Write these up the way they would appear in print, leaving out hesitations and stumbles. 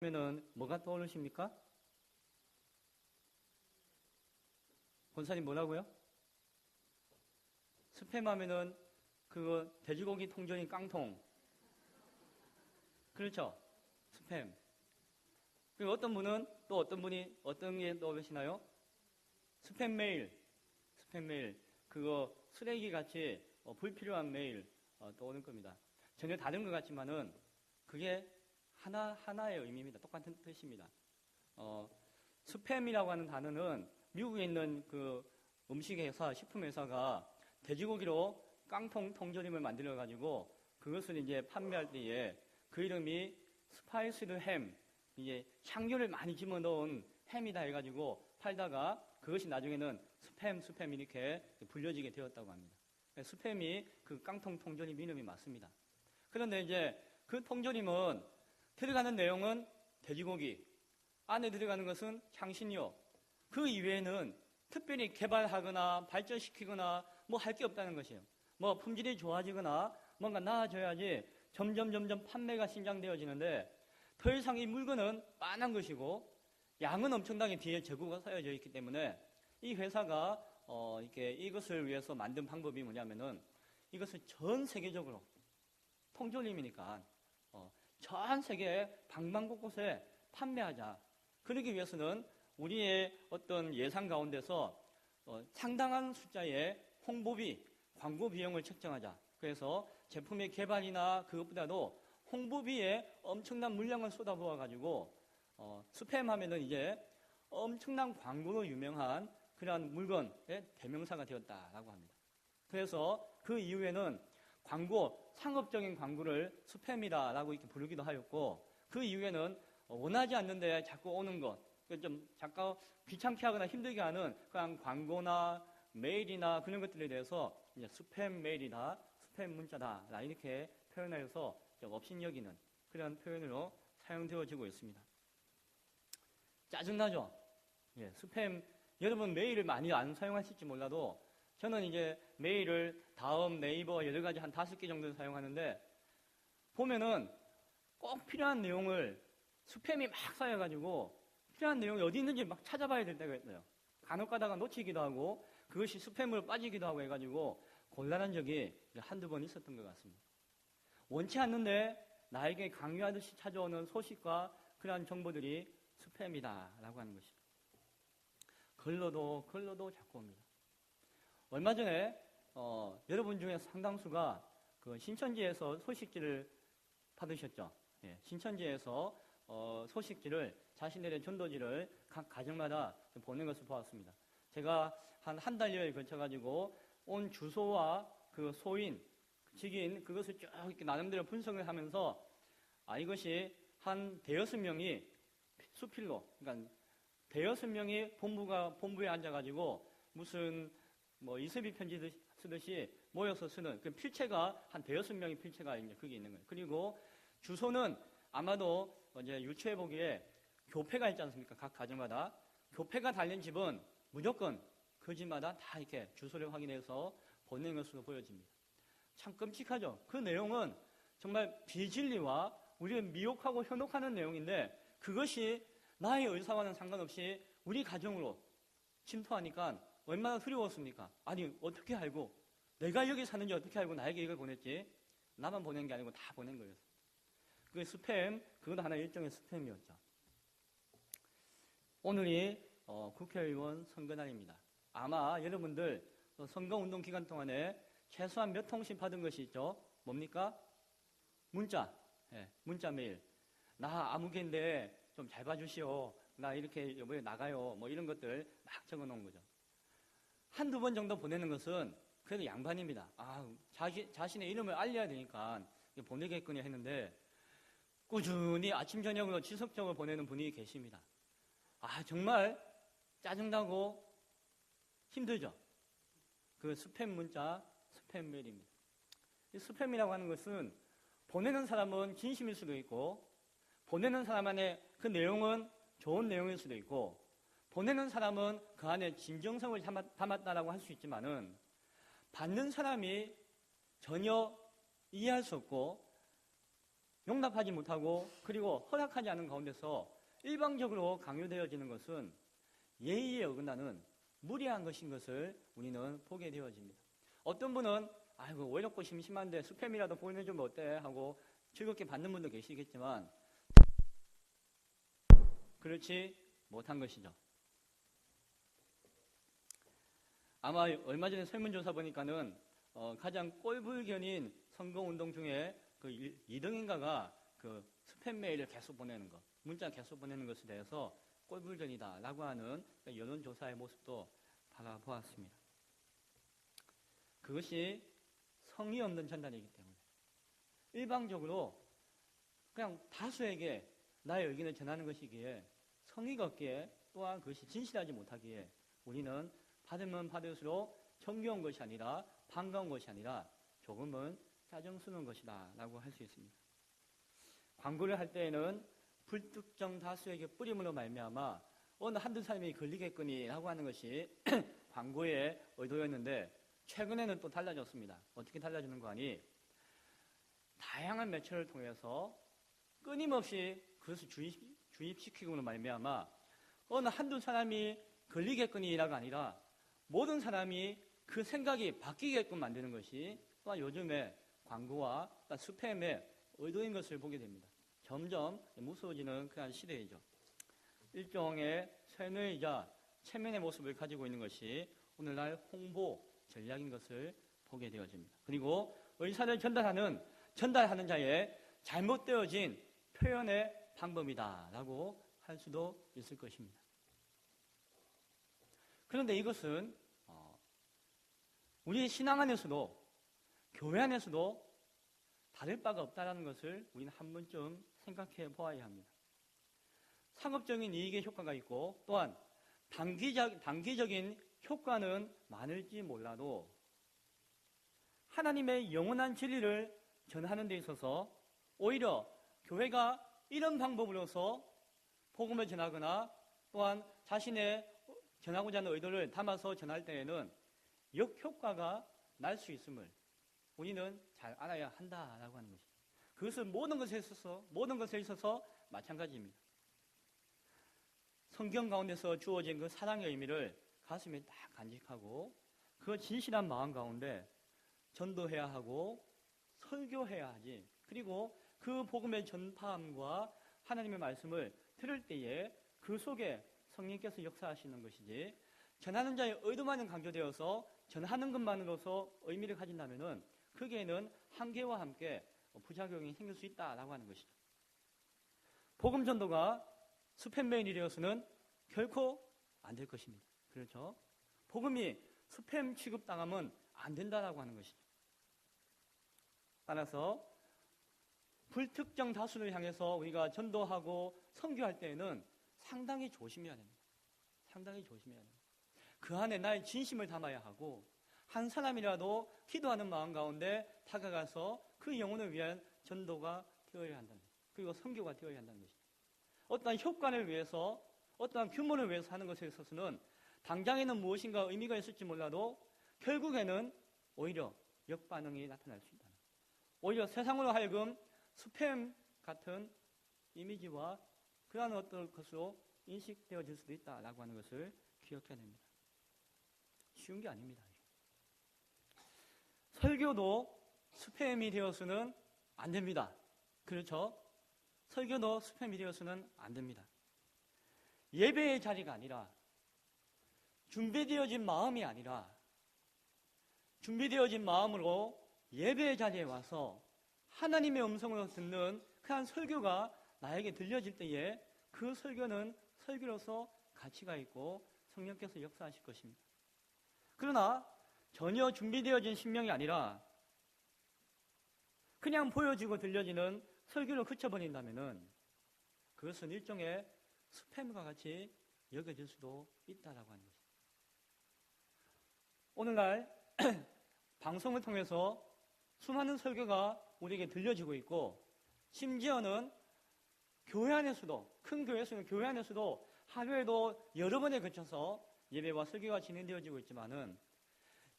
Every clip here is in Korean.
하면은 뭐가 떠오르십니까? 권사님 뭐라고요? 스팸 하면은 그거 돼지고기 통조림 깡통. 그렇죠? 스팸. 그리고 어떤 분은 또 어떤 분이 어떤 게 떠오르시나요? 스팸 메일. 스팸 메일. 그거 쓰레기 같이 불필요한 메일 떠오르는 겁니다. 전혀 다른 것 같지만은 그게 하나의 의미입니다. 똑같은 뜻입니다. 스팸이라고 하는 단어는 미국에 있는 그 음식회사, 식품회사가 돼지고기로 깡통 통조림을 만들어가지고 그것을 이제 판매할 때에 그 이름이 스파이스드 햄, 이제 향료를 많이 집어넣은 햄이다 해가지고 팔다가 그것이 나중에는 스팸 이렇게 불려지게 되었다고 합니다. 스팸이 그 깡통 통조림 이름이 맞습니다. 그런데 이제 그 통조림은 들어가는 내용은 돼지고기, 안에 들어가는 것은 향신료, 그 이외에는 특별히 개발하거나 발전시키거나 뭐 할 게 없다는 것이에요. 뭐 품질이 좋아지거나 뭔가 나아져야지 점점 판매가 신장되어지는데 더 이상 이 물건은 빤한 것이고 양은 엄청나게 뒤에 재고가 쌓여져 있기 때문에 이 회사가 이렇게 이것을 위해서 만든 방법이 뭐냐면은 이것을 전 세계적으로 통조림이니까 전 세계 방방곳곳에 판매하자. 그러기 위해서는 우리의 어떤 예산 가운데서 상당한 숫자의 홍보비, 광고 비용을 책정하자. 그래서 제품의 개발이나 그것보다도 홍보비에 엄청난 물량을 쏟아부어가지고 스팸 하면은 이제 엄청난 광고로 유명한 그러한 물건의 대명사가 되었다라고 합니다. 그래서 그 이후에는 광고, 상업적인 광고를 스팸이다라고 이렇게 부르기도 하였고 그 이후에는 원하지 않는데 자꾸 오는 것, 좀 잠깐 귀찮게 하거나 힘들게 하는 그냥 광고나 메일이나 그런 것들에 대해서 이제 스팸 메일이다, 스팸 문자다 이렇게 표현하여서 업신여기는 그런 표현으로 사용되어지고 있습니다. 짜증나죠? 예, 스팸 여러분 메일을 많이 안 사용하실지 몰라도 저는 이제 메일을 다음, 네이버 여러 가지 한 5개 정도 사용하는데 보면은 꼭 필요한 내용을 스팸이 막 쌓여가지고 필요한 내용이 어디 있는지 막 찾아봐야 될 때가 있어요. 간혹 가다가 놓치기도 하고 그것이 스팸으로 빠지기도 하고 해가지고 곤란한 적이 한두 번 있었던 것 같습니다. 원치 않는데 나에게 강요하듯이 찾아오는 소식과 그러한 정보들이 스팸이다라고 하는 것입니다. 글로도 자꾸 옵니다. 얼마 전에 여러분 중에 상당수가 그 신천지에서 소식지를 받으셨죠. 예, 신천지에서 소식지를 자신들의 전도지를 각 가정마다 보낸 것을 보았습니다. 제가 한 달여에 걸쳐가지고 온 주소와 그 소인, 직인 그것을 쭉 이렇게 나름대로 분석을 하면서 이것이 한 대여섯 명이 수필로, 그러니까 대여섯 명이 본부에 앉아가지고 무슨 뭐 이세비 편지 쓰듯이 모여서 쓰는 그 필체가 한 대여섯 명의 필체가 이제 그게 있는 거예요. 그리고 주소는 아마도 이제 유추해 보기에 교패가 있지 않습니까? 각 가정마다 교패가 달린 집은 무조건 그 집마다 다 이렇게 주소를 확인해서 보내는 것으로 보여집니다. 참 끔찍하죠. 그 내용은 정말 비진리와 우리를 미혹하고 현혹하는 내용인데 그것이 나의 의사와는 상관없이 우리 가정으로 침투하니까 얼마나 두려웠습니까? 아니 어떻게 알고 내가 여기 사는지 어떻게 알고 나에게 이걸 보냈지? 나만 보낸 게 아니고 다 보낸 거였어요. 그 스팸, 그것도 하나의 일종의 스팸이었죠. 오늘이 국회의원 선거날입니다. 아마 여러분들 선거운동 기간 동안에 최소한 몇 통씩 받은 것이 있죠. 뭡니까? 문자. 예, 문자 메일. 나 아무개인데 좀 잘 봐주시오. 나 이렇게 이번에 나가요. 뭐 이런 것들 막 적어놓은 거죠. 한두 번 정도 보내는 것은 그래도 양반입니다. 자신의 이름을 알려야 되니까 보내겠거니 했는데 꾸준히 아침 저녁으로 지속적으로 보내는 분이 계십니다. 정말 짜증나고 힘들죠. 그 스팸 문자, 스팸 메일입니다. 이 스팸이라고 하는 것은 보내는 사람은 진심일 수도 있고 보내는 사람 안에 그 내용은 좋은 내용일 수도 있고 보내는 사람은 그 안에 진정성을 담았다라고 할 수 있지만은 받는 사람이 전혀 이해할 수 없고 용납하지 못하고 그리고 허락하지 않은 가운데서 일방적으로 강요되어지는 것은 예의에 어긋나는 무리한 것인 것을 우리는 보게 되어집니다. 어떤 분은 아이고 외롭고 심심한데 스팸이라도 보내주면 어때 하고 즐겁게 받는 분도 계시겠지만 그렇지 못한 것이죠. 아마 얼마 전에 설문조사 보니까는 가장 꼴불견인 선거운동 중에 그 2등인가가 그 스팸 메일을 계속 보내는 것, 문자 계속 보내는 것에 대해서 꼴불견이다라고 하는 여론조사의 모습도 바라보았습니다. 그것이 성의 없는 전달이기 때문에 일방적으로 그냥 다수에게 나의 의견을 전하는 것이기에 성의가 없기에 또한 그것이 진실하지 못하기에 우리는 받으면 받을수록 정겨운 것이 아니라 반가운 것이 아니라 조금은 짜증스러운 것이다 라고 할 수 있습니다. 광고를 할 때에는 불특정 다수에게 뿌림으로 말미암아 어느 한두 사람이 걸리겠거니 라고 하는 것이 광고의 의도였는데 최근에는 또 달라졌습니다. 어떻게 달라지는 거 아니? 다양한 매체를 통해서 끊임없이 그것을 주입시키고는 말미암아 어느 한두 사람이 걸리겠거니라가 아니라 모든 사람이 그 생각이 바뀌게끔 만드는 것이 또한 요즘에 광고와 스팸의 의도인 것을 보게 됩니다. 점점 무서워지는 그런 시대이죠. 일종의 쇠뇌이자 체면의 모습을 가지고 있는 것이 오늘날 홍보 전략인 것을 보게 되어집니다. 그리고 의사를 전달하는 자의 잘못되어진 표현의 방법이다라고 할 수도 있을 것입니다. 그런데 이것은 우리 신앙 안에서도 교회 안에서도 다를 바가 없다는 것을 우리는 한 번쯤 생각해 보아야 합니다. 상업적인 이익의 효과가 있고 또한 단기적인 효과는 많을지 몰라도 하나님의 영원한 진리를 전하는 데 있어서 오히려 교회가 이런 방법으로서 복음을 전하거나 또한 자신의 전하고자 하는 의도를 담아서 전할 때에는 역효과가 날 수 있음을 우리는 잘 알아야 한다라고 하는 것입니다. 그것은 모든 것에 있어서 마찬가지입니다. 성경 가운데서 주어진 그 사랑의 의미를 가슴에 딱 간직하고 그 진실한 마음 가운데 전도해야 하고 설교해야 하지. 그리고 그 복음의 전파함과 하나님의 말씀을 들을 때에 그 속에 성령께서 역사하시는 것이지 전하는 자의 의도만은 강조되어서 전하는 것만으로서 의미를 가진다면은 거기에는 한계와 함께 부작용이 생길 수 있다라고 하는 것이죠. 복음 전도가 스팸 메일이 되어서는 결코 안 될 것입니다. 그렇죠? 복음이 스팸 취급당하면 안 된다라고 하는 것이죠. 따라서 불특정 다수를 향해서 우리가 전도하고 선교할 때에는 상당히 조심해야 됩니다. 상당히 조심해야 됩니다. 그 안에 나의 진심을 담아야 하고 한 사람이라도 기도하는 마음 가운데 다가가서 그 영혼을 위한 전도가 되어야 한다는 것입니다. 그리고 선교가 되어야 한다는 것입니다. 어떠한 효과를 위해서 어떠한 규모를 위해서 하는 것에 있어서는 당장에는 무엇인가 의미가 있을지 몰라도 결국에는 오히려 역반응이 나타날 수 있다. 오히려 세상으로 하여금 스팸 같은 이미지와 그러한 어떤 것으로 인식되어질 수도 있다라고 하는 것을 기억해야 됩니다. 쉬운 게 아닙니다. 설교도 스팸이 되어서는 안 됩니다. 그렇죠? 설교도 스팸이 되어서는 안 됩니다. 예배의 자리가 아니라 준비되어진 마음이 아니라 준비되어진 마음으로 예배의 자리에 와서 하나님의 음성으로 듣는 그한 설교가 나에게 들려질 때에 그 설교는 설교로서 가치가 있고 성령께서 역사하실 것입니다. 그러나 전혀 준비되어진 신명이 아니라 그냥 보여지고 들려지는 설교로 그쳐버린다면은 그것은 일종의 스팸과 같이 여겨질 수도 있다라고 하는 것입니다. 오늘날 방송을 통해서 수많은 설교가 우리에게 들려지고 있고 심지어는 교회 안에서도 큰 교회에서는 교회 안에서도 하루에도 여러 번에 걸쳐서 예배와 설교가 진행되어지고 있지만은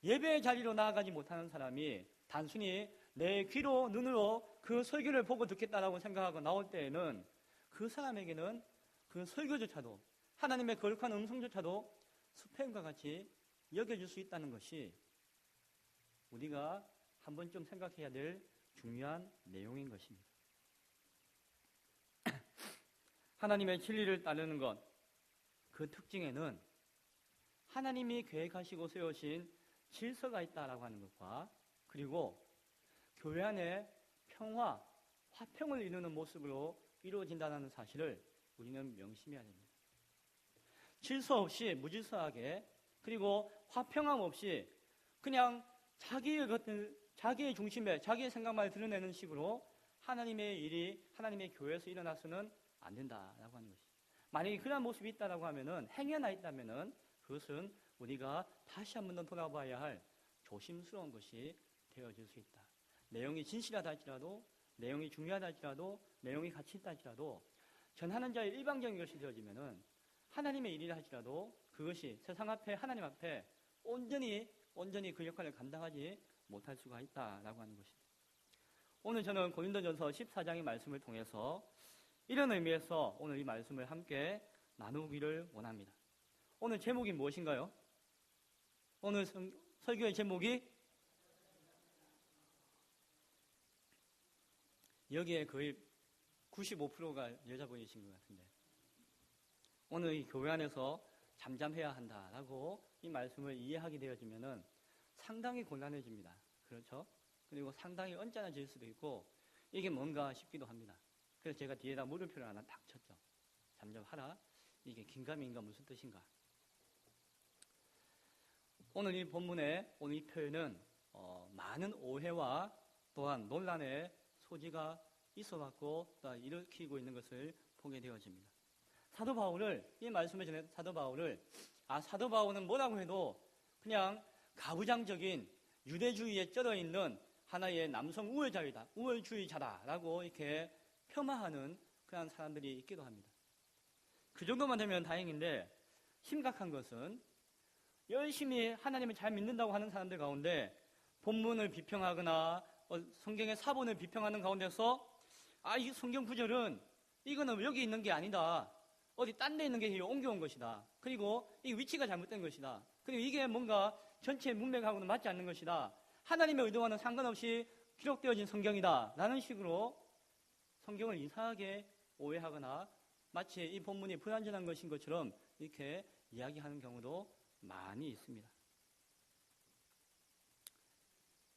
예배의 자리로 나아가지 못하는 사람이 단순히 내 귀로 눈으로 그 설교를 보고 듣겠다라고 생각하고 나올 때에는 그 사람에게는 그 설교조차도 하나님의 거룩한 음성조차도 스팸과 같이 여겨질 수 있다는 것이 우리가 한 번쯤 생각해야 될 중요한 내용인 것입니다. 하나님의 진리를 따르는 것, 그 특징에는 하나님이 계획하시고 세우신 질서가 있다라고 하는 것과 그리고 교회 안에 평화, 화평을 이루는 모습으로 이루어진다는 사실을 우리는 명심해야 됩니다. 질서 없이 무질서하게 그리고 화평함 없이 그냥 자기의 중심에 자기의 생각만 드러내는 식으로 하나님의 일이 하나님의 교회에서 일어나서는 안 된다라고 하는 것이죠. 만약에 그런 모습이 있다라고 하면은 행여나 있다면은 그것은 우리가 다시 한 번 더 돌아봐야 할 조심스러운 것이 되어질 수 있다. 내용이 진실하다 할지라도, 내용이 중요하다 할지라도, 내용이 가치 있다 할지라도 전하는 자의 일방적인 것이 되어지면은 하나님의 일이라 할지라도 그것이 세상 앞에 하나님 앞에 온전히 그 역할을 감당하지 못할 수가 있다라고 하는 것입니다. 오늘 저는 고린도전서 14장의 말씀을 통해서 이런 의미에서 오늘 이 말씀을 함께 나누기를 원합니다. 오늘 제목이 무엇인가요? 오늘 설교의 제목이 여기에 거의 95%가 여자분이신 것 같은데 오늘 이 교회 안에서 잠잠해야 한다라고 이 말씀을 이해하게 되어지면은 상당히 곤란해집니다. 그렇죠? 그리고 상당히 언짢아질 수도 있고 이게 뭔가 싶기도 합니다. 그래서 제가 뒤에다 물음표를 하나 딱 쳤죠. 잠잠하라. 이게 긴가민가 무슨 뜻인가? 오늘 이 본문의 오늘 이 표현은 많은 오해와 또한 논란의 소지가 있어갖고 또 일으키고 있는 것을 보게 되어집니다. 사도 바울은 사도 바울은 뭐라고 해도 그냥 가부장적인 유대주의에 쩔어있는 하나의 남성 우월주의자다라고 이렇게 폄하하는 그런 사람들이 있기도 합니다. 그 정도만 되면 다행인데 심각한 것은 열심히 하나님을 잘 믿는다고 하는 사람들 가운데 본문을 비평하거나 성경의 사본을 비평하는 가운데서 이 성경 구절은 이거는 여기 있는 게 아니다. 어디 딴 데 있는 게 옮겨온 것이다. 그리고 이 위치가 잘못된 것이다. 그리고 이게 뭔가 전체 문맥하고는 맞지 않는 것이다. 하나님의 의도와는 상관없이 기록되어진 성경이다. 라는 식으로 성경을 이상하게 오해하거나 마치 이 본문이 불완전한 것인 것처럼 이렇게 이야기하는 경우도 많이 있습니다.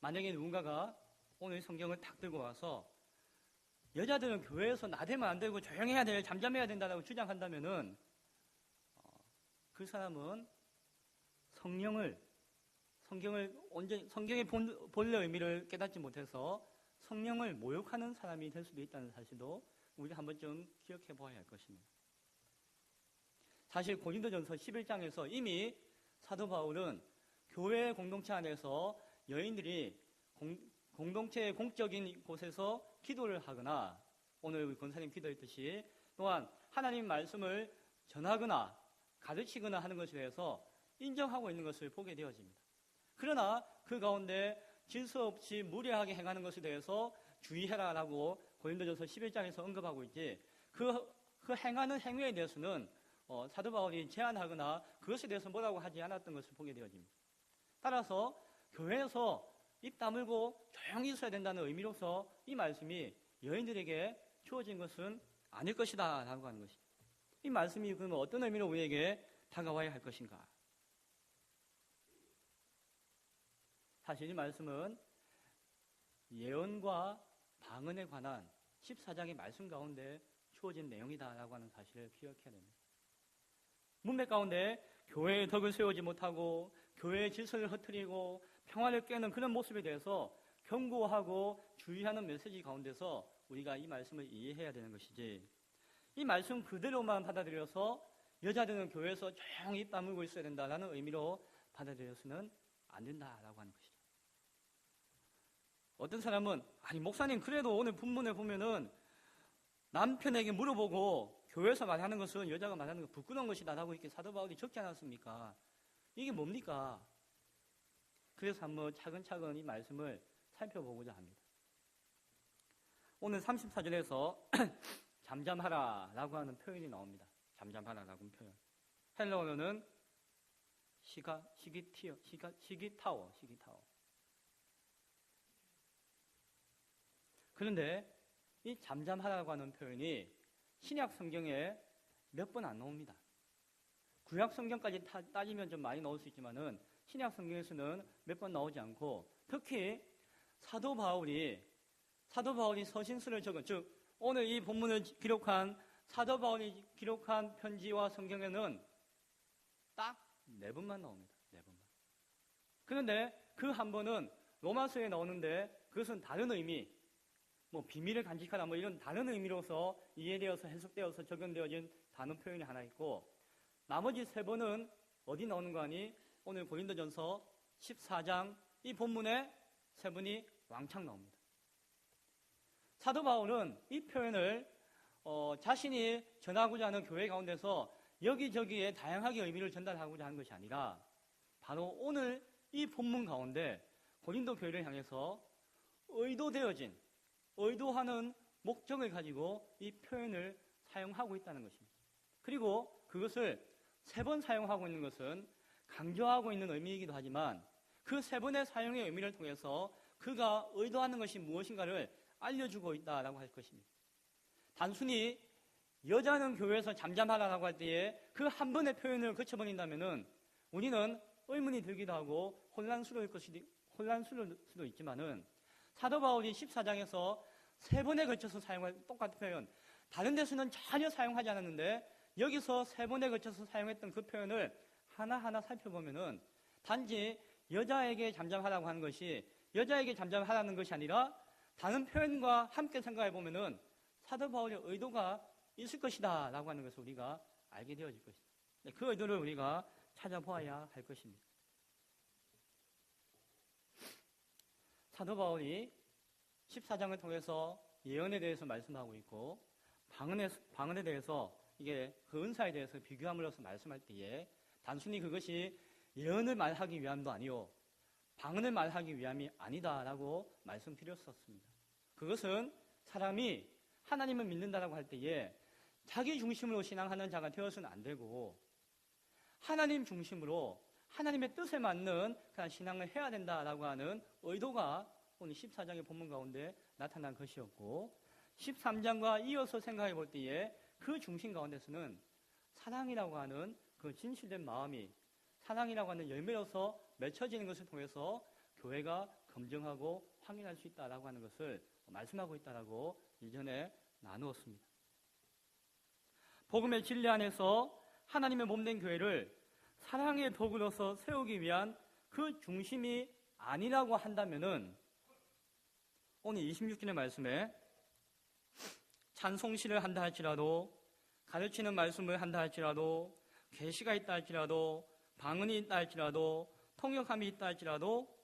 만약에 누군가가 오늘 성경을 탁 들고 와서 여자들은 교회에서 나대면 안 되고 조용해야 돼, 잠잠해야 된다고 주장한다면은 그 사람은 성경의 본래 의미를 깨닫지 못해서 성령을 모욕하는 사람이 될 수도 있다는 사실도 우리가 한 번쯤 기억해 보아야 할 것입니다. 사실 고린도전서 11장에서 이미 사도 바울은 교회 공동체 안에서 여인들이 공동체의 공적인 곳에서 기도를 하거나 오늘 우리 권사님 기도했듯이 또한 하나님 말씀을 전하거나 가르치거나 하는 것에 대해서 인정하고 있는 것을 보게 되어집니다. 그러나 그 가운데 질서 없이 무례하게 행하는 것에 대해서 주의해라라고 고린도전서 11장에서 언급하고 있지 그 행하는 행위에 대해서는 사도 바울이 제안하거나 그것에 대해서 뭐라고 하지 않았던 것을 보게 되어집니다. 따라서 교회에서 입 다물고 조용히 있어야 된다는 의미로서 이 말씀이 여인들에게 주어진 것은 아닐 것이다 라고 하는 것입니다. 이 말씀이 그러면 어떤 의미로 우리에게 다가와야 할 것인가? 사실 이 말씀은 예언과 방언에 관한 14장의 말씀 가운데 주어진 내용이다라고 하는 사실을 기억해야 됩니다. 문맥 가운데 교회의 덕을 세우지 못하고 교회의 질서를 흐트리고 평화를 깨는 그런 모습에 대해서 경고하고 주의하는 메시지 가운데서 우리가 이 말씀을 이해해야 되는 것이지 이 말씀 그대로만 받아들여서 여자들은 교회에서 조용히 입 다물고 있어야 된다라는 의미로 받아들여서는 안 된다라고 하는 것이죠. 어떤 사람은 목사님 그래도 오늘 본문에 보면은 남편에게 물어보고 교회에서 말하는 것은 여자가 말하는 건 부끄러운 것이다 라고 이렇게 사도 바울이 적지 않았습니까? 이게 뭡니까? 그래서 한번 차근차근 이 말씀을 살펴보고자 합니다. 오늘 34절에서 잠잠하라라고 하는 표현이 나옵니다. 잠잠하라라고 하는 표현. 헬라어로는 시기타워. 그런데 이 잠잠하라고 하는 표현이 신약 성경에 몇 번 안 나옵니다. 구약 성경까지 따지면 좀 많이 나올 수 있지만은 신약 성경에서는 몇 번 나오지 않고, 특히 사도 바울이 서신서를 적은, 즉 오늘 이 본문을 기록한 사도 바울이 기록한 편지와 성경에는 딱 4번만 나옵니다. 4번만. 그런데 그 한 번은 로마서에 나오는데 그것은 다른 의미, 비밀을 간직하라 이런 다른 의미로서 이해되어서 해석되어서 적용되어진 단어 표현이 하나 있고, 나머지 3번은 어디 나오는 거 아니? 오늘 고린도전서 14장 이 본문에 3번이 왕창 나옵니다. 사도 바울은 이 표현을 자신이 전하고자 하는 교회 가운데서 여기저기에 다양하게 의미를 전달하고자 하는 것이 아니라 바로 오늘 이 본문 가운데 고린도 교회를 향해서 의도하는 목적을 가지고 이 표현을 사용하고 있다는 것입니다. 그리고 그것을 3번 사용하고 있는 것은 강조하고 있는 의미이기도 하지만 그 3번의 사용의 의미를 통해서 그가 의도하는 것이 무엇인가를 알려주고 있다라고 할 것입니다. 단순히 여자는 교회에서 잠잠하라고 할 때에 그 한 번의 표현을 거쳐버린다면은 우리는 의문이 들기도 하고 혼란스러울 수도 있지만은 사도 바울이 14장에서 3번에 걸쳐서 사용한 똑같은 표현, 다른 데서는 전혀 사용하지 않았는데 여기서 3번에 걸쳐서 사용했던 그 표현을 하나하나 살펴보면은 단지 여자에게 잠잠하라고 하는 것이 여자에게 잠잠하라는 것이 아니라 다른 표현과 함께 생각해 보면은 사도 바울의 의도가 있을 것이다 라고 하는 것을 우리가 알게 되어질 것입니다. 그 의도를 우리가 찾아보아야 할 것입니다. 사도 바울이 14장을 통해서 예언에 대해서 말씀하고 있고 방언에 대해서 이게 그 은사에 대해서 비교함으로써 말씀할 때에 단순히 그것이 예언을 말하기 위함도 아니요 방언을 말하기 위함이 아니다라고 말씀드렸었습니다. 그것은 사람이 하나님을 믿는다라고 할 때에 자기 중심으로 신앙하는 자가 되어서는 안 되고 하나님 중심으로 하나님의 뜻에 맞는 그런 신앙을 해야 된다라고 하는 의도가 오늘 14장의 본문 가운데 나타난 것이었고 13장과 이어서 생각해 볼 때에 그 중심 가운데서는 사랑이라고 하는 그 진실된 마음이 사랑이라고 하는 열매로서 맺혀지는 것을 통해서 교회가 검증하고 확인할 수 있다라고 하는 것을 말씀하고 있다라고 이전에 나누었습니다. 복음의 진리 안에서 하나님의 몸된 교회를 사랑의 도구로서 세우기 위한 그 중심이 아니라고 한다면은 오늘 26절의 말씀에 찬송시를 한다 할지라도 가르치는 말씀을 한다 할지라도 계시가 있다 할지라도 방언이 있다 할지라도 통역함이 있다 할지라도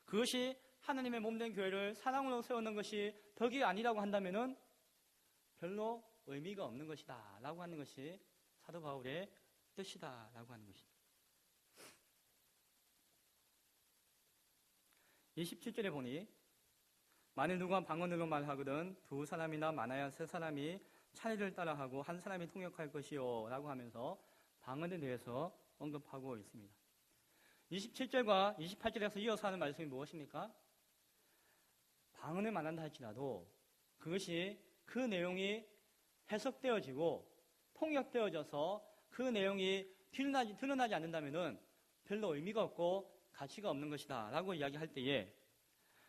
그것이 하나님의 몸된 교회를 사랑으로 세우는 것이 덕이 아니라고 한다면은 별로 의미가 없는 것이다 라고 하는 것이 사도 바울의 뜻이다 라고 하는 것입니다. 27절에 보니 만일 누가 방언으로 말하거든 2사람이나 많아야 3사람이 차례를 따라하고 한 사람이 통역할 것이요 라고 하면서 방언에 대해서 언급하고 있습니다. 27절과 28절에서 이어서 하는 말씀이 무엇입니까? 방언을 말한다 할지라도 그것이 그 내용이 해석되어지고 통역되어져서 그 내용이 드러나지 않는다면 별로 의미가 없고 가치가 없는 것이다 라고 이야기할 때에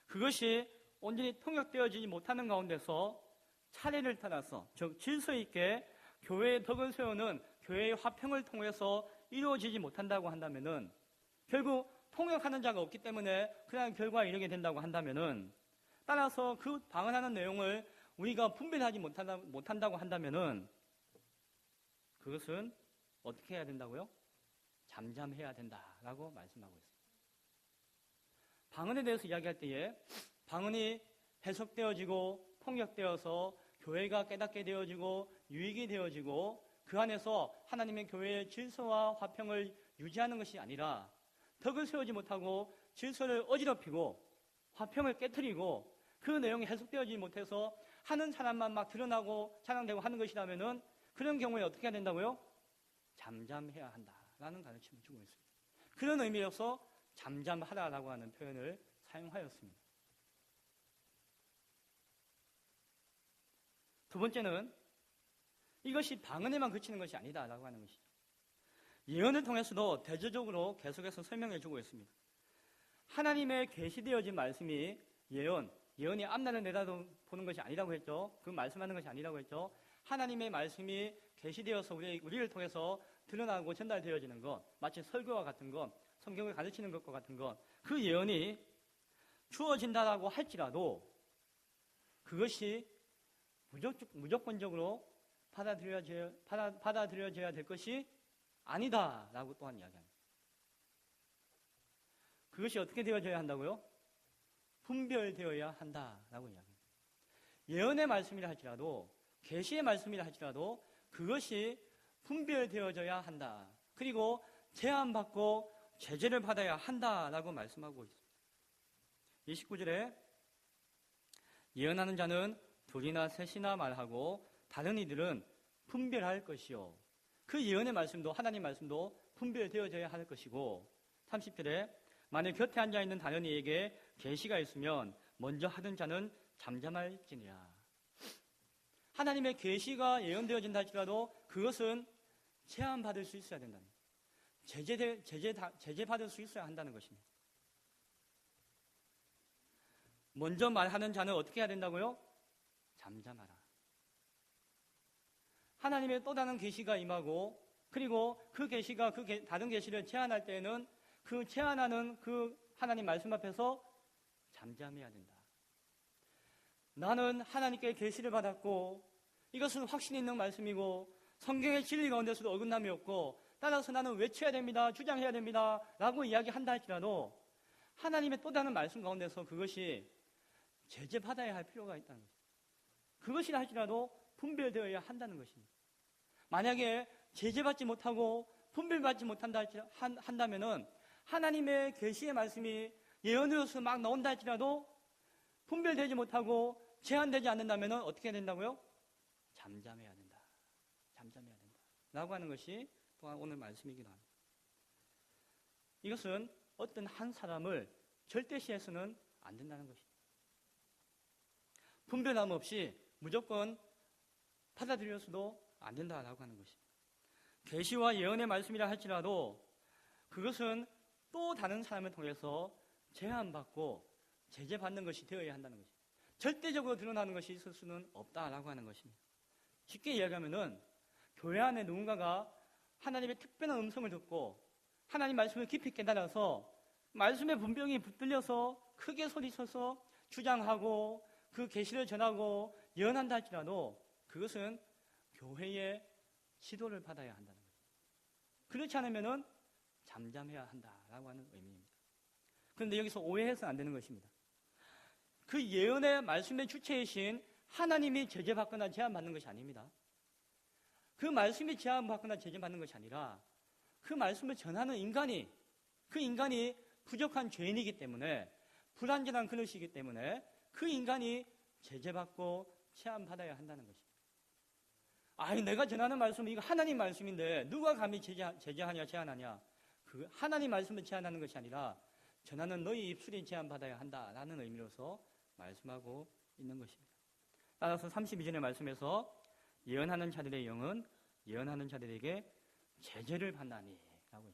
그것이 온전히 통역되어지지 못하는 가운데서 차례를 따라서 즉 질서 있게 교회의 덕을 세우는 교회의 화평을 통해서 이루어지지 못한다고 한다면은 결국 통역하는 자가 없기 때문에 그런 결과에 이르게 된다고 한다면은 따라서 그 방언하는 내용을 우리가 분별하지 못한다고 한다면은 그것은 어떻게 해야 된다고요? 잠잠해야 된다라고 말씀하고 있습니다. 방언에 대해서 이야기할 때에 방언이 해석되어지고 통역되어서 교회가 깨닫게 되어지고 유익이 되어지고 그 안에서 하나님의 교회의 질서와 화평을 유지하는 것이 아니라 덕을 세우지 못하고 질서를 어지럽히고 화평을 깨트리고 그 내용이 해석되어지지 못해서 하는 사람만 막 드러나고 찬양되고 하는 것이라면은 그런 경우에 어떻게 해야 된다고요? 잠잠해야 한다라는 가르침을 주고 있습니다. 그런 의미로서 잠잠하라라고 하는 표현을 사용하였습니다. 두 번째는 이것이 방언에만 그치는 것이 아니다라고 하는 것이죠. 예언을 통해서도 대조적으로 계속해서 설명해 주고 있습니다. 하나님의 계시되어진 말씀이 예언이 앞날을 내다보는 것이 아니라고 했죠. 그 말씀하는 것이 아니라고 했죠. 하나님의 말씀이 계시되어서 우리를 통해서 드러나고 전달되어지는 것, 마치 설교와 같은 것, 성경을 가르치는 것과 같은 것, 그 예언이 주어진다라고 할지라도 그것이 무조건적으로 받아들여져야 될 것이 아니다라고 또한 이야기합니다. 그것이 어떻게 되어져야 한다고요? 분별되어야 한다라고 이야기합니다. 예언의 말씀이라 할지라도 계시의 말씀이라 할지라도 그것이 분별되어져야 한다. 그리고 제한받고 제재를 받아야 한다라고 말씀하고 있습니다. 29절에 예언하는 자는 둘이나 셋이나 말하고 다른 이들은 분별할 것이요. 그 예언의 말씀도 하나님 말씀도 분별되어져야 할 것이고 30절에 만일 곁에 앉아있는 다른 이에게 계시가 있으면 먼저 하던 자는 잠잠할지니라. 하나님의 계시가 예언되어진다 할지라도 그것은 제한받을 수 있어야 된다는 거예요. 제재받을 수 있어야 한다는 것입니다. 먼저 말하는 자는 어떻게 해야 된다고요? 잠잠하라. 하나님의 또 다른 계시가 임하고 그리고 그 계시가 다른 계시를 제한할 때에는 그 제한하는 그 하나님 말씀 앞에서 잠잠해야 된다. 나는 하나님께 계시를 받았고 이것은 확신 있는 말씀이고 성경의 진리 가운데서도 어긋남이 없고 따라서 나는 외쳐야 됩니다. 주장해야 됩니다. 라고 이야기한다 할지라도 하나님의 또 다른 말씀 가운데서 그것이 제재받아야 할 필요가 있다는 거죠. 그것이라 할지라도 분별되어야 한다는 것입니다. 만약에 제재받지 못하고 분별받지 한다면은 하나님의 계시의 말씀이 예언으로서 막 나온다 할지라도 분별되지 못하고 제한되지 않는다면은 어떻게 된다고요? 잠잠해야 된다. 잠잠해야 된다. 라고 하는 것이 또한 오늘 말씀이기도 합니다. 이것은 어떤 한 사람을 절대시해서는 안 된다는 것입니다. 분별함 없이 무조건 받아들여서도 안 된다라고 하는 것입니다. 계시와 예언의 말씀이라 할지라도 그것은 또 다른 사람을 통해서 제한받고 제재받는 것이 되어야 한다는 것입니다. 절대적으로 드러나는 것이 있을 수는 없다라고 하는 것입니다. 쉽게 이야기하면은 교회 안에 누군가가 하나님의 특별한 음성을 듣고 하나님 말씀을 깊이 깨달아서 말씀의 분명히 붙들려서 크게 소리쳐서 주장하고 그 계시를 전하고 예언한다 할지라도 그것은 교회의 지도를 받아야 한다는 거죠. 그렇지 않으면은 잠잠해야 한다라고 하는 의미입니다. 그런데 여기서 오해해서는 안 되는 것입니다. 그 예언의 말씀의 주체이신 하나님이 제재받거나 제한받는 것이 아닙니다. 그 말씀이 제한받거나 제재받는 것이 아니라 그 말씀을 전하는 그 인간이 부족한 죄인이기 때문에 불완전한 그릇이기 때문에 그 인간이 제재받고 제한받아야 한다는 것입니다. 아니 내가 전하는 말씀은 이거 하나님 말씀인데 누가 감히 제재하냐 제한하냐. 그 하나님 말씀을 제한하는 것이 아니라 전하는 너희 입술이 제한받아야 한다라는 의미로서 말씀하고 있는 것입니다. 따라서 32절의 말씀에서 예언하는 자들의 영은 예언하는 자들에게 제재를 받나니 라고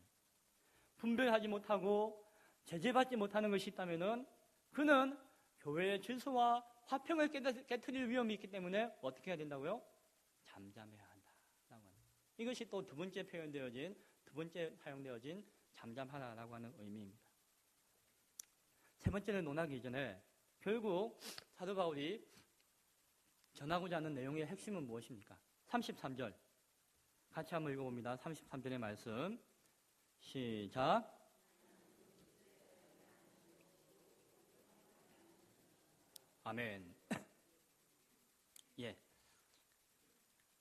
분별하지 못하고 제재받지 못하는 것이 있다면은 그는 교회의 질서와 화평을 깨트릴 위험이 있기 때문에 어떻게 해야 된다고요? 잠잠해야 한다라고 합니다. 이것이 또 두 번째 사용되어진 잠잠하라라고 하는 의미입니다. 세 번째를 논하기 이전에 결국 사도 바울이 전하고자 하는 내용의 핵심은 무엇입니까? 33절 같이 한번 읽어봅니다. 33절의 말씀 시작. 아멘. 예.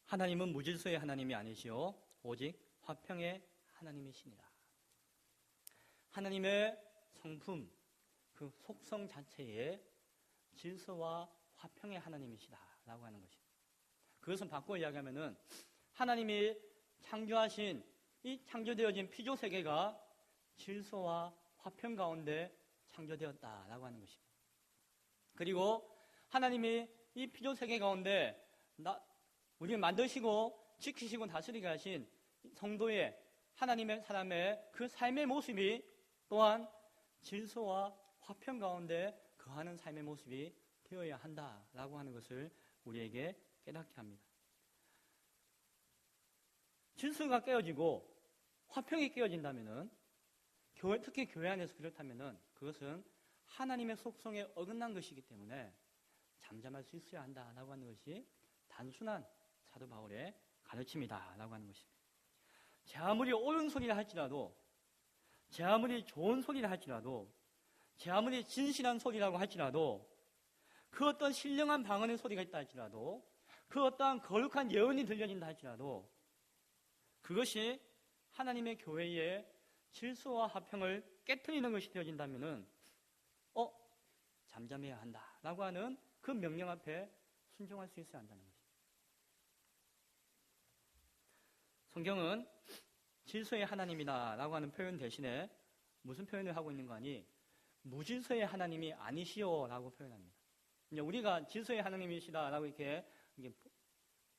하나님은 무질서의 하나님이 아니시오 오직 화평의 하나님이시니라. 하나님의 성품, 그 속성 자체에 질서와 화평의 하나님이시다 라고 하는 것입니다. 그것은 바꿔 이야기하면은 하나님이 창조하신 이 창조되어진 피조 세계가 질서와 화평 가운데 창조되었다라고 하는 것입니다. 그리고 하나님이 이 피조 세계 가운데 우리를 만드시고 지키시고 다스리게 하신 성도의 하나님의 사람의 그 삶의 모습이 또한 질서와 화평 가운데 거하는 삶의 모습이 되어야 한다라고 하는 것을 우리에게 깨닫게 합니다. 질서가 깨어지고 화평이 깨어진다면은 특히 교회 안에서 그렇다면은 그것은 하나님의 속성에 어긋난 것이기 때문에 잠잠할 수 있어야 한다라고 하는 것이 단순한 사도 바울의 가르침이다라고 하는 것입니다. 제 아무리 옳은 소리를 할지라도, 제 아무리 좋은 소리를 할지라도, 제 아무리 진실한 소리라고 할지라도, 그 어떤 신령한 방언의 소리가 있다 할지라도, 그 어떠한 거룩한 예언이 들려진다 할지라도 그것이 하나님의 교회의 질서와 화평을 깨트리는 것이 되어진다면은 잠잠해야 한다라고 하는 그 명령 앞에 순종할 수 있어야 한다는 것입니다. 성경은 질서의 하나님이다라고 하는 표현 대신에 무슨 표현을 하고 있는 거 아니? 무질서의 하나님이 아니시오라고 표현합니다. 우리가 질서의 하나님이시다라고 이렇게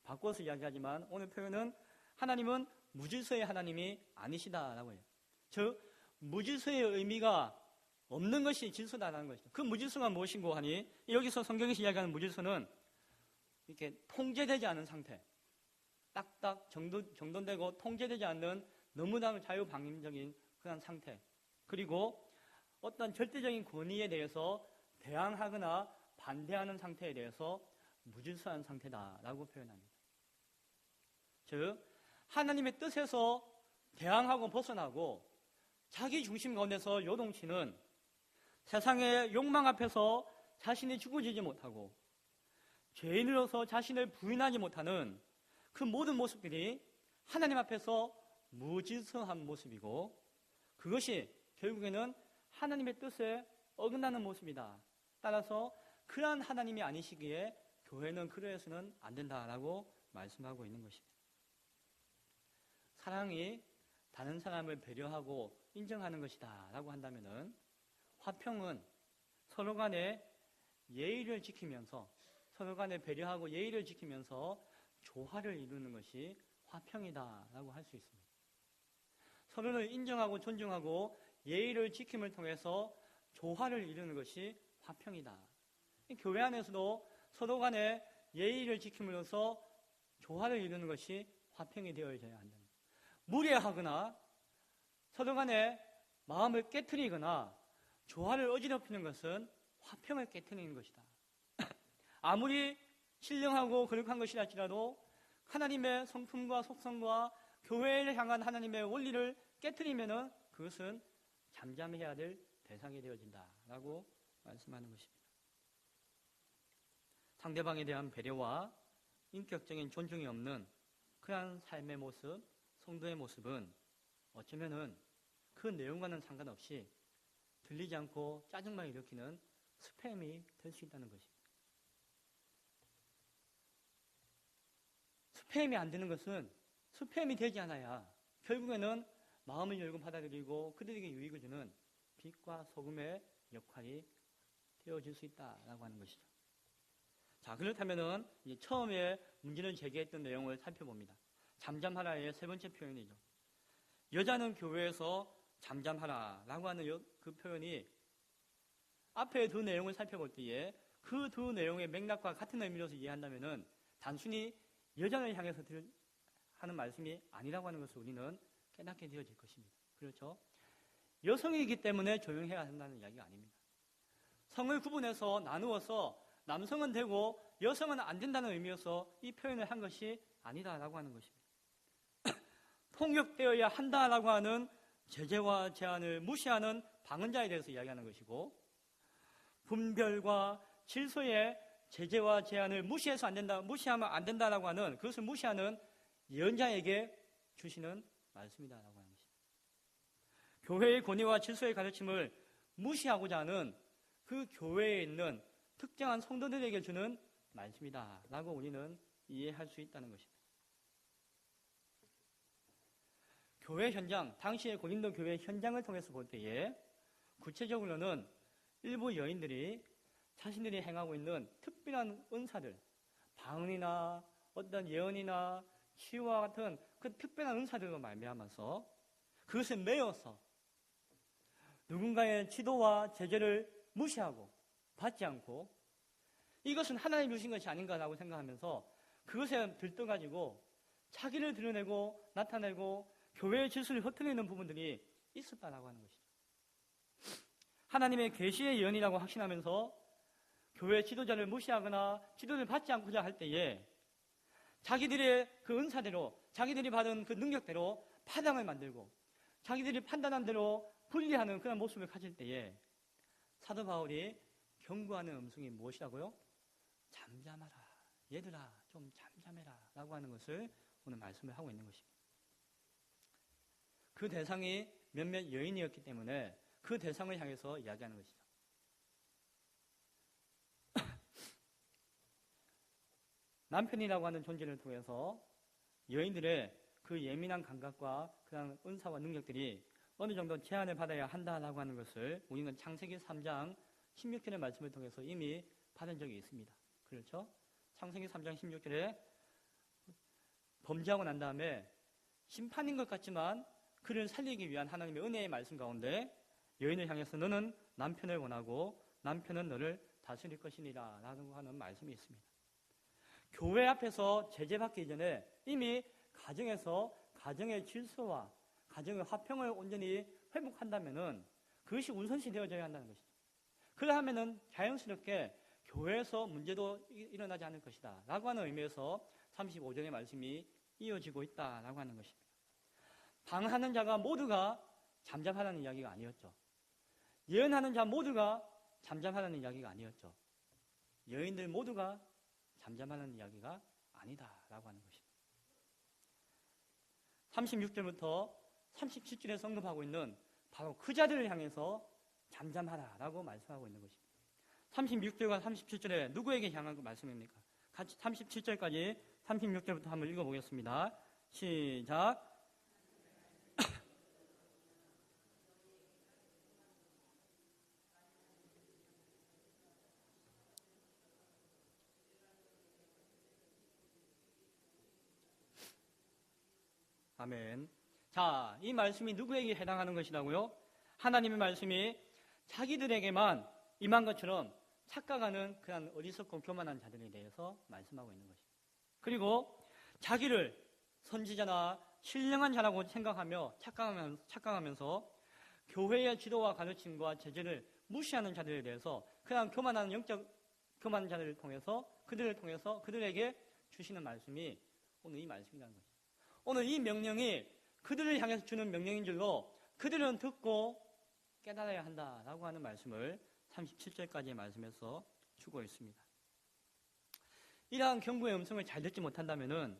바꿔서 이야기하지만 오늘 표현은 하나님은 무질서의 하나님이 아니시다라고 해요. 즉 무질서의 의미가 없는 것이 질서다라는 것이죠. 그 무질서가 무엇인고 하니 여기서 성경에서 이야기하는 무질서는 이렇게 통제되지 않은 상태, 딱딱 정돈되고 통제되지 않는 너무나 자유방임적인 그런 상태, 그리고 어떤 절대적인 권위에 대해서 대항하거나 반대하는 상태에 대해서 무질서한 상태다라고 표현합니다. 즉 하나님의 뜻에서 대항하고 벗어나고 자기 중심 가운데서 요동치는 세상의 욕망 앞에서 자신이 죽어지지 못하고 죄인으로서 자신을 부인하지 못하는 그 모든 모습들이 하나님 앞에서 무질서한 모습이고 그것이 결국에는 하나님의 뜻에 어긋나는 모습이다. 따라서 그러한 하나님이 아니시기에 교회는 그러해서는 안 된다라고 말씀하고 있는 것입니다. 사랑이 다른 사람을 배려하고 인정하는 것이다 라고 한다면은 화평은 서로 간에 예의를 지키면서 서로 간에 배려하고 예의를 지키면서 조화를 이루는 것이 화평이다 라고 할 수 있습니다. 서로를 인정하고 존중하고 예의를 지킴을 통해서 조화를 이루는 것이 화평이다. 교회 안에서도 서로 간에 예의를 지킴으로써 조화를 이루는 것이 화평이 되어져야 한다. 무례하거나 서로 간에 마음을 깨트리거나 조화를 어지럽히는 것은 화평을 깨트리는 것이다. 아무리 신령하고 거룩한 것이라 할지라도 하나님의 성품과 속성과 교회를 향한 하나님의 원리를 깨트리면은 그것은 잠잠해야 될 대상이 되어진다라고 말씀하는 것입니다. 상대방에 대한 배려와 인격적인 존중이 없는 그러한 삶의 모습, 성도의 모습은 어쩌면은 그 내용과는 상관없이 들리지 않고 짜증만 일으키는 스팸이 될 수 있다는 것입니다. 스팸이 안 되는 것은 스팸이 되지 않아야 결국에는 마음을 열고 받아들이고 그들에게 유익을 주는 빛과 소금의 역할이 되어질 수 있다라고 하는 것이죠. 자, 그렇다면은 이제 처음에 문제를 제기했던 내용을 살펴봅니다. 잠잠하라의 세 번째 표현이죠. 여자는 교회에서 잠잠하라라고 하는 그 표현이 앞에 두 내용을 살펴볼 때에 그 두 내용의 맥락과 같은 의미로서 이해한다면은 단순히 여자를 향해서 하는 말씀이 아니라고 하는 것을 우리는 깨닫게 되어질 것입니다. 그렇죠? 여성이기 때문에 조용해야 한다는 이야기가 아닙니다. 성을 구분해서 나누어서 남성은 되고 여성은 안 된다는 의미여서 이 표현을 한 것이 아니다라고 하는 것입니다. 통역되어야 한다라고 하는 제재와 제한을 무시하는 방언자에 대해서 이야기하는 것이고 분별과 질서의 제재와 제한을 무시해서 안 된다, 무시하면 안 된다라고 하는 그것을 무시하는 예언자에게 주시는 말씀이다라고 하는 것입니다. 교회의 권위와 질서의 가르침을 무시하고자 하는 그 교회에 있는 특정한 성도들에게 주는 말씀이다 라고 우리는 이해할 수 있다는 것입니다. 교회 현장, 당시의 고린도 교회 현장을 통해서 볼 때에 구체적으로는 일부 여인들이 자신들이 행하고 있는 특별한 은사들, 방언이나 어떤 예언이나 치유와 같은 그 특별한 은사들로 말미암아서 그것에 매여서 누군가의 지도와 제재를 무시하고 받지 않고 이것은 하나님이 주신 것이 아닌가라고 생각하면서 그것에 들떠가지고 자기를 드러내고 나타내고 교회의 질서를 흐트리는 부분들이 있었다라고 하는 것이죠. 하나님의 계시의 예언이라고 확신하면서 교회 지도자를 무시하거나 지도를 받지 않고자 할 때에 자기들의 그 은사대로 자기들이 받은 그 능력대로 파당을 만들고 자기들이 판단한 대로 분리하는 그런 모습을 가질 때에 사도 바울이 경고하는 음성이 무엇이라고요? 잠잠하라. 얘들아 좀 잠잠해라 라고 하는 것을 오늘 말씀을 하고 있는 것입니다. 그 대상이 몇몇 여인이었기 때문에 그 대상을 향해서 이야기하는 것이죠. 남편이라고 하는 존재를 통해서 여인들의 그 예민한 감각과 그런 은사와 능력들이 어느 정도 제한을 받아야 한다라고 하는 것을 우리는 창세기 3장 16절의 말씀을 통해서 이미 받은 적이 있습니다. 그렇죠? 창세기 3장 16절에 범죄하고 난 다음에 심판인 것 같지만 그를 살리기 위한 하나님의 은혜의 말씀 가운데 여인을 향해서 너는 남편을 원하고 남편은 너를 다스릴 것이니라 라고 하는 말씀이 있습니다. 교회 앞에서 제재받기 이전에 이미 가정에서 가정의 질서와 가정의 화평을 온전히 회복한다면은 그것이 우선시 되어져야 한다는 것이죠. 그러하면은 자연스럽게 교회에서 문제도 일어나지 않을 것이다 라고 하는 의미에서 35절의 말씀이 이어지고 있다라고 하는 것입니다. 방하는 자가 모두가 잠잠하라는 이야기가 아니었죠. 예언하는 자 모두가 잠잠하라는 이야기가 아니었죠. 여인들 모두가 잠잠하는 이야기가 아니다라고 하는 것입니다. 36절부터 37절에 언급하고 있는 바로 그 자들을 향해서 잠잠하라라고 말씀하고 있는 것입니다. 36절과 37절에 누구에게 향한 그 말씀입니까? 같이 37절까지 36절부터 한번 읽어보겠습니다. 시작. 아멘. 자, 이 말씀이 누구에게 해당하는 것이라고요? 하나님의 말씀이 자기들에게만 임한 것처럼 착각하는 그런 어리석고 교만한 자들에 대해서 말씀하고 있는 것입니다. 그리고 자기를 선지자나 신령한 자라고 생각하며 착각하면서 교회의 지도와 가르침과 제재를 무시하는 자들에 대해서 그냥 교만한 영적 교만한 자들을 통해서 그들에게 주시는 말씀이 오늘 이 말씀이라는 것입니다. 오늘 이 명령이 그들을 향해서 주는 명령인 줄로 그들은 듣고 깨달아야 한다라고 하는 말씀을 37절까지의 말씀에서 주고 있습니다. 이러한 경고의 음성을 잘 듣지 못한다면은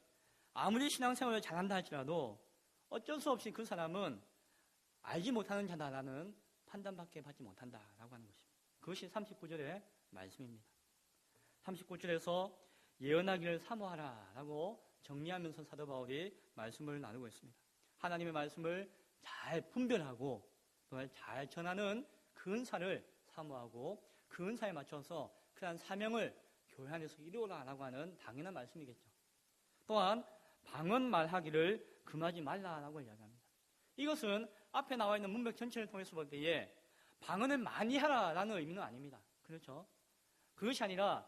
아무리 신앙생활을 잘한다 할지라도 어쩔 수 없이 그 사람은 알지 못하는 자다라는 판단밖에 받지 못한다라고 하는 것입니다. 그것이 39절의 말씀입니다. 39절에서 예언하기를 사모하라라고 정리하면서 사도 바울이 말씀을 나누고 있습니다. 하나님의 말씀을 잘 분별하고 또 잘 전하는 그 은사를 사모하고 그 은사에 맞춰서 그러한 사명을 교회 안에서 이루어라라고 하는 당연한 말씀이겠죠. 또한 방언 말하기를 금하지 말라라고 이야기합니다. 이것은 앞에 나와 있는 문맥 전체를 통해서 볼 때에 방언을 많이 하라라는 의미는 아닙니다. 그렇죠? 그것이 아니라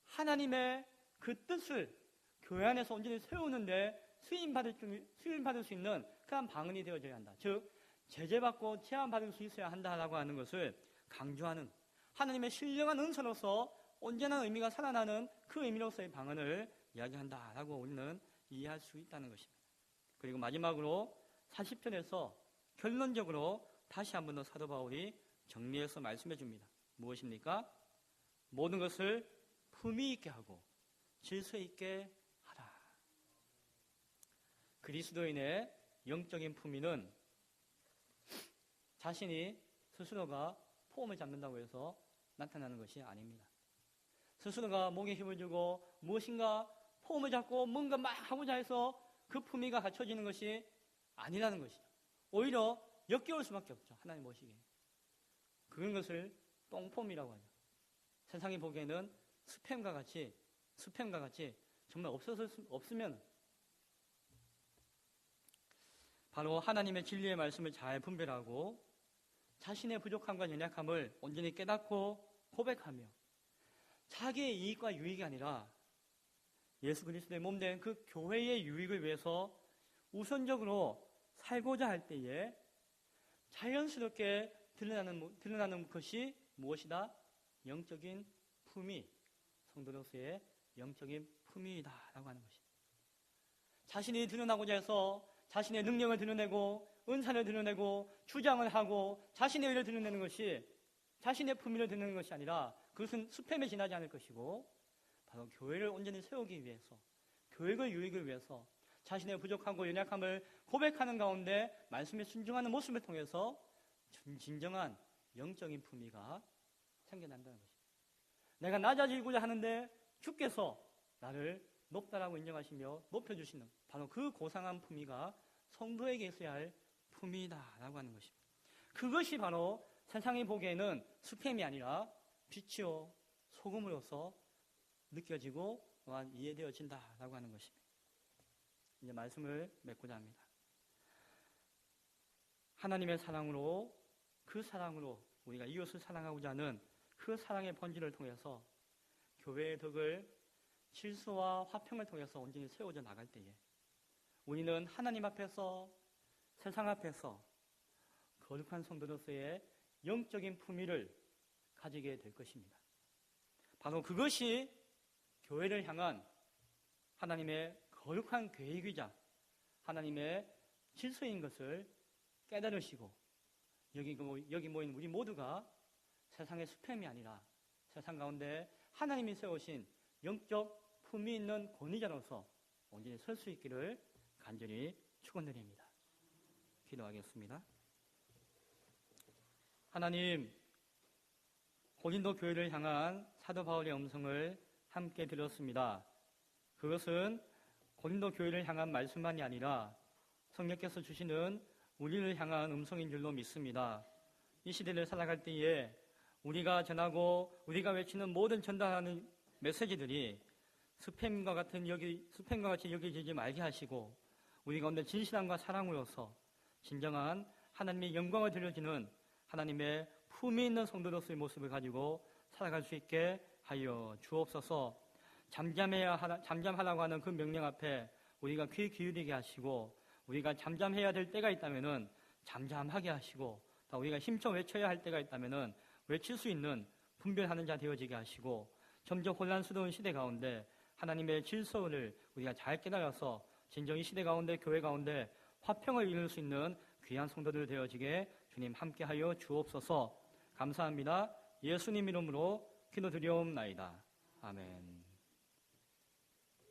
하나님의 그 뜻을 교회 안에서 온전히 세우는데 수임받을 수 있는 그런 방언이 되어져야 한다. 즉 제재받고 제한받을 수 있어야 한다라고 하는 것을 강조하는 하나님의 신령한 은사로서 온전한 의미가 살아나는 그 의미로서의 방언을 이야기한다라고 우리는 이해할 수 있다는 것입니다. 그리고 마지막으로 40절에서 결론적으로 다시 한 번 더 사도 바울이 정리해서 말씀해 줍니다. 무엇입니까? 모든 것을 품위 있게 하고 질서 있게 하라. 그리스도인의 영적인 품위는 자신이 스스로가 폼을 잡는다고 해서 나타나는 것이 아닙니다. 스스로가 목에 힘을 주고 무엇인가 폼을 잡고 뭔가 막 하고자 해서 그 품위가 갖춰지는 것이 아니라는 것이죠. 오히려 역겨울 수밖에 없죠. 하나님 모시기에. 그런 것을 똥폼이라고 하죠. 세상이 보기에는 스팸과 같이 정말 없으면 바로 하나님의 진리의 말씀을 잘 분별하고 자신의 부족함과 연약함을 온전히 깨닫고 고백하며 자기의 이익과 유익이 아니라 예수 그리스도의 몸된 그 교회의 유익을 위해서 우선적으로 살고자 할 때에 자연스럽게 드러나는 것이 무엇이다? 영적인 품위, 성도로서의 영적인 품위이다라고 하는 것입니다. 자신이 드러나고자 해서 자신의 능력을 드러내고 은사를 드러내고 주장을 하고 자신의 의를 드러내는 것이 자신의 품위를 드러내는 것이 아니라 그것은 스팸에 지나지 않을 것이고 바로 교회를 온전히 세우기 위해서 교회의 유익을 위해서 자신의 부족하고 연약함을 고백하는 가운데 말씀에 순종하는 모습을 통해서 진정한 영적인 품위가 생겨난다는 것입니다. 내가 낮아지고자 하는데 주께서 나를 높다라고 인정하시며 높여주시는 바로 그 고상한 품위가 성도에게 있어야 할 품위다라고 하는 것입니다. 그것이 바로 세상이 보기에는 스팸이 아니라 빛이요 소금으로서 느껴지고 또한 이해되어진다라고 하는 것입니다. 이제 말씀을 맺고자 합니다. 하나님의 사랑으로 그 사랑으로 우리가 이웃을 사랑하고자 하는 그 사랑의 본질을 통해서 교회의 덕을 질서와 화평을 통해서 온전히 세워져 나갈 때에 우리는 하나님 앞에서 세상 앞에서 거룩한 성도로서의 영적인 품위를 가지게 될 것입니다. 바로 그것이 교회를 향한 하나님의 거룩한 계획이자 하나님의 질서인 것을 깨달으시고 여기 모인 우리 모두가 세상의 스팸이 아니라 세상 가운데 하나님이 세우신 영적 품위 있는 권위자로서 온전히 설 수 있기를 간절히 축원드립니다. 기도하겠습니다. 하나님, 고린도 교회를 향한 사도 바울의 음성을 함께 들었습니다. 그것은 고린도 교회를 향한 말씀만이 아니라 성령께서 주시는 우리를 향한 음성인 줄로 믿습니다. 이 시대를 살아갈 때에 우리가 전하고 우리가 외치는 모든 전달하는 메시지들이 스팸과 같이 여겨지지 말게 하시고 우리 가운데 진실함과 사랑으로서 진정한 하나님의 영광을 드려지는 하나님의 품위 있는 성도로서의 모습을 가지고 살아갈 수 있게 하여 주옵소서. 잠잠하라고 하는 그 명령 앞에 우리가 귀 기울이게 하시고 우리가 잠잠해야 될 때가 있다면은 잠잠하게 하시고 또 우리가 힘써 외쳐야 할 때가 있다면은 외칠 수 있는 분별하는 자 되어지게 하시고 점점 혼란스러운 시대 가운데 하나님의 질서를 우리가 잘 깨달아서 진정 이 시대 가운데 교회 가운데 화평을 이룰 수 있는 귀한 성도들 되어지게 주님 함께하여 주옵소서. 감사합니다. 예수님 이름으로 기도드리옵나이다. 아멘.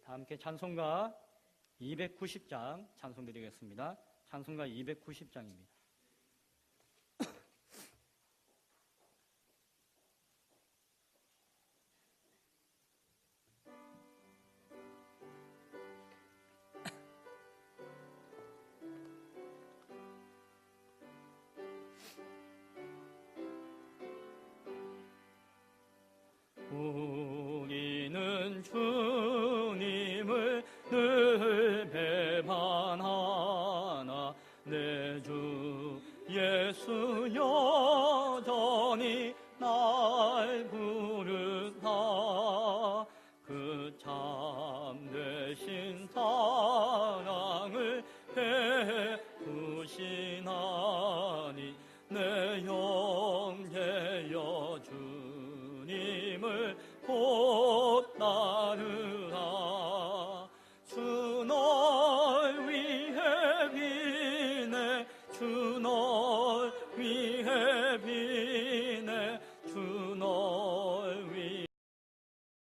다 함께 찬송가 290장 찬송드리겠습니다. 찬송가 290장입니다. 우리는 주님을 늘 배반하나 내 주 예수 여전히 날 부르다. 그 참되신 사랑을 베푸시나니 내 영예여 주님을 곧 따르